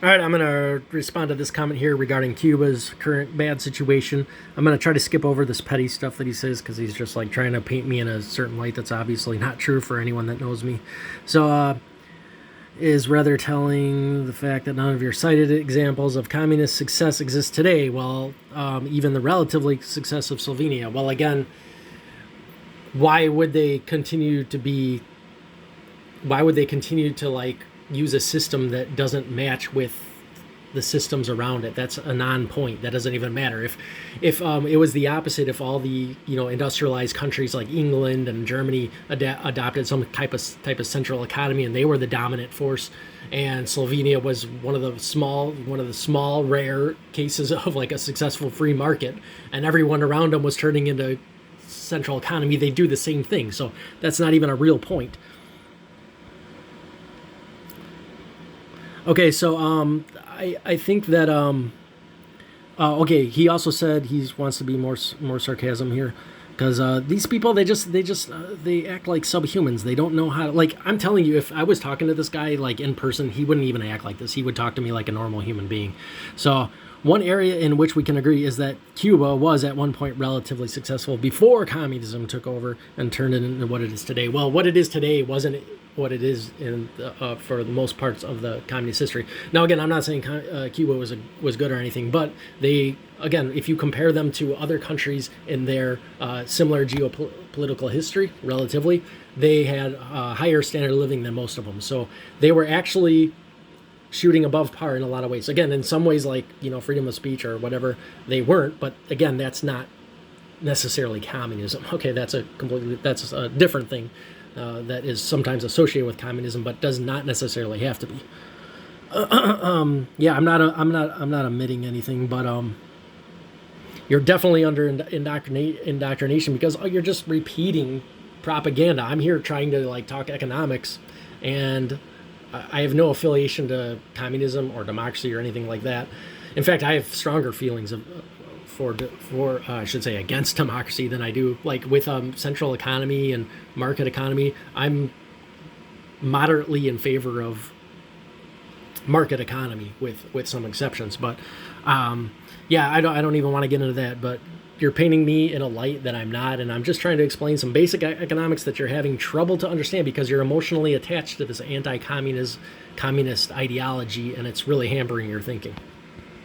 All right, I'm going to respond to this comment here regarding Cuba's current bad situation. I'm going to try to skip over this petty stuff that he says because he's just like trying to paint me in a certain light that's obviously not true for anyone that knows me. So, is rather telling the fact that none of your cited examples of communist success exist today, while even the relatively success of Slovenia. Well, again, why would they continue to like use a system that doesn't match with the systems around it? That's a non-point. That doesn't even matter. If it was the opposite, if all the industrialized countries like England and Germany adopted some type of central economy and they were the dominant force, and Slovenia was one of the small rare cases of like a successful free market, and everyone around them was turning into central economy, they do the same thing. So that's not even a real point. Okay, so I think that okay, he also said he wants to be more sarcasm here, because these people they act like subhumans. They don't know how to, like, I'm telling you, if I was talking to this guy like in person, he wouldn't even act like this. He would talk to me like a normal human being. So one area in which we can agree is that Cuba was at one point relatively successful before communism took over and turned it into what it is today. Well, what it is today wasn't what it is in for the most parts of the communist history. Now, again, I'm not saying Cuba was good or anything, but they, again, if you compare them to other countries in their similar geopolitical history, relatively, they had a higher standard of living than most of them. So they were actually shooting above par in a lot of ways. Again, in some ways, like, freedom of speech or whatever, they weren't. But again, that's not necessarily communism. Okay, that's a different thing that is sometimes associated with communism, but does not necessarily have to be. Yeah, I'm not admitting anything, but you're definitely under indoctrination because you're just repeating propaganda. I'm here trying to like talk economics, and I have no affiliation to communism or democracy or anything like that. In fact, I have stronger feelings for I should say against democracy than I do like with central economy and market economy. I'm moderately in favor of market economy with some exceptions, but yeah, I don't even want to get into that. But you're painting me in a light that I'm not, and I'm just trying to explain some basic economics that you're having trouble to understand because you're emotionally attached to this communist ideology, and it's really hampering your thinking.